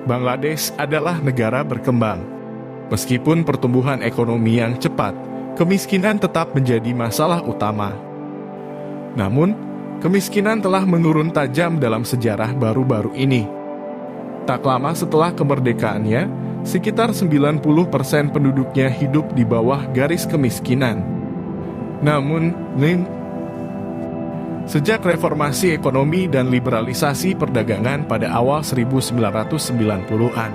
Bangladesh adalah negara berkembang. Meskipun pertumbuhan ekonomi yang cepat, kemiskinan tetap menjadi masalah utama. Namun, kemiskinan telah menurun tajam dalam sejarah baru-baru ini. Tak lama setelah kemerdekaannya, sekitar 90% penduduknya hidup di bawah garis kemiskinan. Namun, sejak reformasi ekonomi dan liberalisasi perdagangan pada awal 1990-an,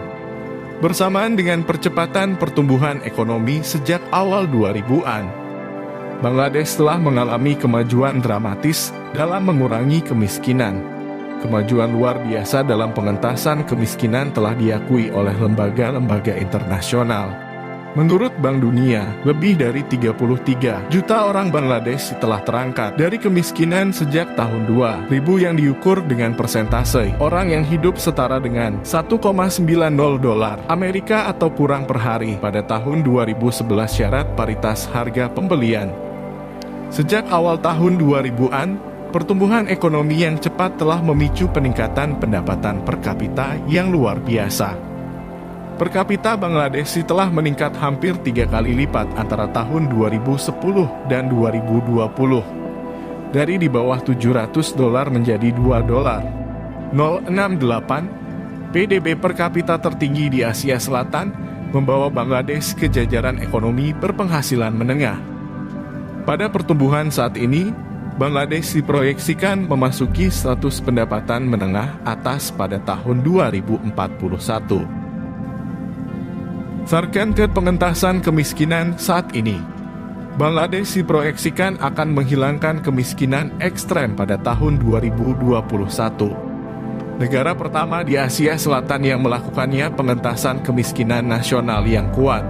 bersamaan dengan percepatan pertumbuhan ekonomi sejak awal 2000-an, Bangladesh telah mengalami kemajuan dramatis dalam mengurangi kemiskinan. Kemajuan luar biasa dalam pengentasan kemiskinan telah diakui oleh lembaga-lembaga internasional. Menurut Bank Dunia, lebih dari 33 juta orang Bangladesh telah terangkat dari kemiskinan sejak tahun 2000 yang diukur dengan persentase orang yang hidup setara dengan $1,90 Amerika atau kurang per hari pada tahun 2011 syarat paritas harga pembelian. Sejak awal tahun 2000-an, pertumbuhan ekonomi yang cepat telah memicu peningkatan pendapatan per kapita yang luar biasa. Per kapita Bangladesh telah meningkat hampir 3 kali lipat antara tahun 2010 dan 2020. Dari di bawah $700 menjadi $2.068, PDB per kapita tertinggi di Asia Selatan membawa Bangladesh ke jajaran ekonomi berpenghasilan menengah. Pada pertumbuhan saat ini, Bangladesh diproyeksikan memasuki status pendapatan menengah atas pada tahun 2041. Sarkan ke pengentasan kemiskinan saat ini, Bangladesh diproyeksikan akan menghilangkan kemiskinan ekstrem pada tahun 2021. Negara pertama di Asia Selatan yang melakukannya pengentasan kemiskinan nasional yang kuat,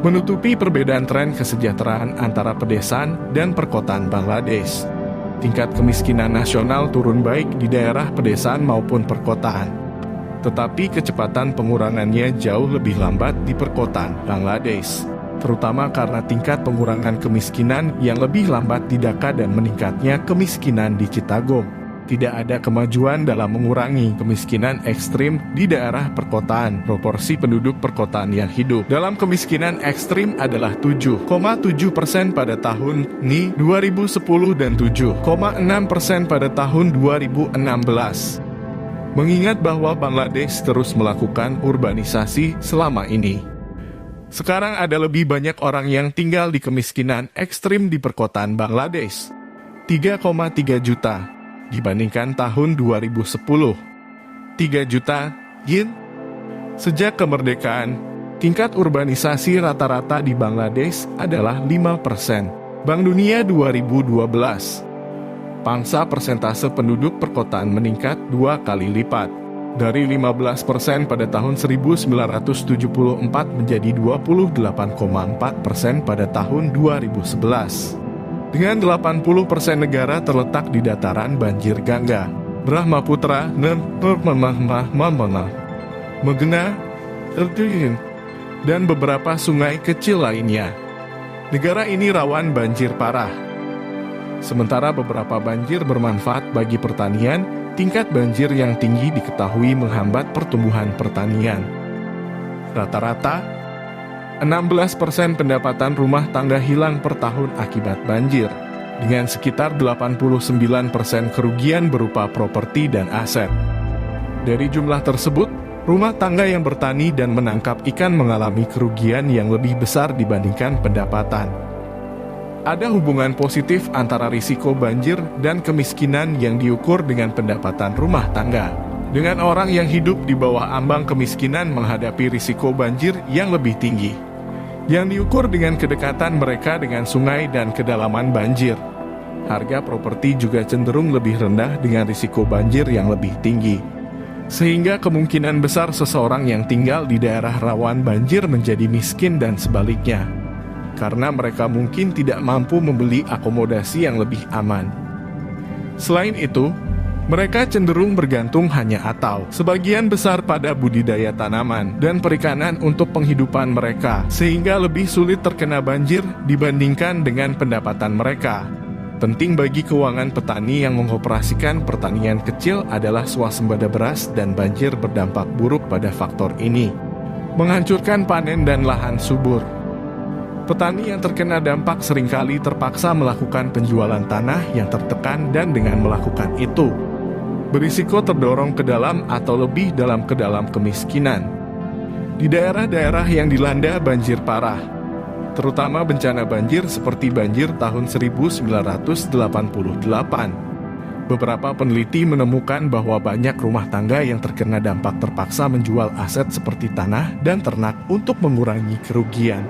menutupi perbedaan tren kesejahteraan antara pedesaan dan perkotaan Bangladesh. Tingkat kemiskinan nasional turun baik di daerah pedesaan maupun perkotaan. Tetapi kecepatan pengurangannya jauh lebih lambat di perkotaan Bangladesh, terutama karena tingkat pengurangan kemiskinan yang lebih lambat di Dhaka dan meningkatnya kemiskinan di Chittagong. Tidak ada kemajuan dalam mengurangi kemiskinan ekstrim di daerah perkotaan. Proporsi penduduk perkotaan yang hidup dalam kemiskinan ekstrim adalah 7,7% pada tahun 2010 dan 7,6% pada tahun 2016. Mengingat bahwa Bangladesh terus melakukan urbanisasi selama ini, sekarang ada lebih banyak orang yang tinggal di kemiskinan ekstrim di perkotaan Bangladesh, 3,3 juta, dibandingkan tahun 2010, 3 juta yin. Sejak kemerdekaan, tingkat urbanisasi rata-rata di Bangladesh adalah 5%. Bank Dunia 2012. Pangsa persentase penduduk perkotaan meningkat 2 kali lipat, dari 15% pada tahun 1974 menjadi 28,4% pada tahun 2011. Dengan 80% negara terletak di dataran banjir Gangga, Brahmaputra, Meghna, dan beberapa sungai kecil lainnya. Negara ini rawan banjir parah. Sementara beberapa banjir bermanfaat bagi pertanian, tingkat banjir yang tinggi diketahui menghambat pertumbuhan pertanian. Rata-rata, 16% pendapatan rumah tangga hilang per tahun akibat banjir, dengan sekitar 89% kerugian berupa properti dan aset. Dari jumlah tersebut, rumah tangga yang bertani dan menangkap ikan mengalami kerugian yang lebih besar dibandingkan pendapatan. Ada hubungan positif antara risiko banjir dan kemiskinan yang diukur dengan pendapatan rumah tangga. Dengan orang yang hidup di bawah ambang kemiskinan menghadapi risiko banjir yang lebih tinggi, yang diukur dengan kedekatan mereka dengan sungai dan kedalaman banjir. Harga properti juga cenderung lebih rendah dengan risiko banjir yang lebih tinggi. Sehingga kemungkinan besar seseorang yang tinggal di daerah rawan banjir menjadi miskin dan sebaliknya, karena mereka mungkin tidak mampu membeli akomodasi yang lebih aman. Selain itu, mereka cenderung bergantung hanya atau sebagian besar pada budidaya tanaman dan perikanan untuk penghidupan mereka, sehingga lebih sulit terkena banjir dibandingkan dengan pendapatan mereka. Penting bagi keuangan petani yang mengoperasikan pertanian kecil adalah swasembada beras dan banjir berdampak buruk pada faktor ini, menghancurkan panen dan lahan subur. Petani yang terkena dampak seringkali terpaksa melakukan penjualan tanah yang tertekan dan dengan melakukan itu, berisiko terdorong ke dalam atau lebih dalam ke dalam kemiskinan. Di daerah-daerah yang dilanda banjir parah, terutama bencana banjir seperti banjir tahun 1988. Beberapa peneliti menemukan bahwa banyak rumah tangga yang terkena dampak terpaksa menjual aset seperti tanah dan ternak untuk mengurangi kerugian.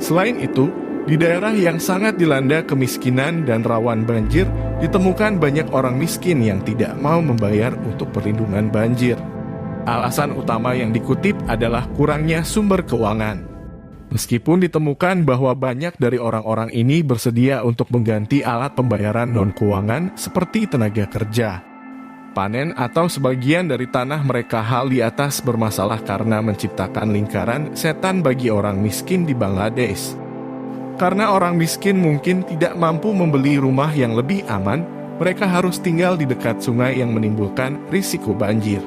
Selain itu, di daerah yang sangat dilanda kemiskinan dan rawan banjir, ditemukan banyak orang miskin yang tidak mau membayar untuk perlindungan banjir. Alasan utama yang dikutip adalah kurangnya sumber keuangan. Meskipun ditemukan bahwa banyak dari orang-orang ini bersedia untuk mengganti alat pembayaran non-keuangan seperti tenaga kerja, panen atau sebagian dari tanah mereka, hal di atas bermasalah karena menciptakan lingkaran setan bagi orang miskin di Bangladesh. Karena orang miskin mungkin tidak mampu membeli rumah yang lebih aman, mereka harus tinggal di dekat sungai yang menimbulkan risiko banjir.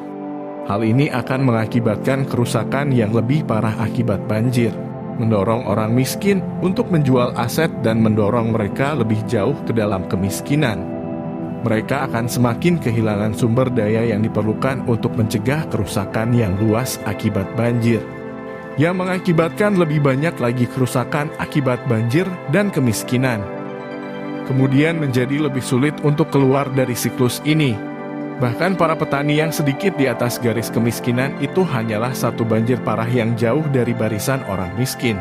Hal ini akan mengakibatkan kerusakan yang lebih parah akibat banjir, mendorong orang miskin untuk menjual aset dan mendorong mereka lebih jauh ke dalam kemiskinan. Mereka akan semakin kehilangan sumber daya yang diperlukan untuk mencegah kerusakan yang luas akibat banjir, yang mengakibatkan lebih banyak lagi kerusakan akibat banjir dan kemiskinan. Kemudian menjadi lebih sulit untuk keluar dari siklus ini. Bahkan para petani yang sedikit di atas garis kemiskinan itu hanyalah satu banjir parah yang jauh dari barisan orang miskin.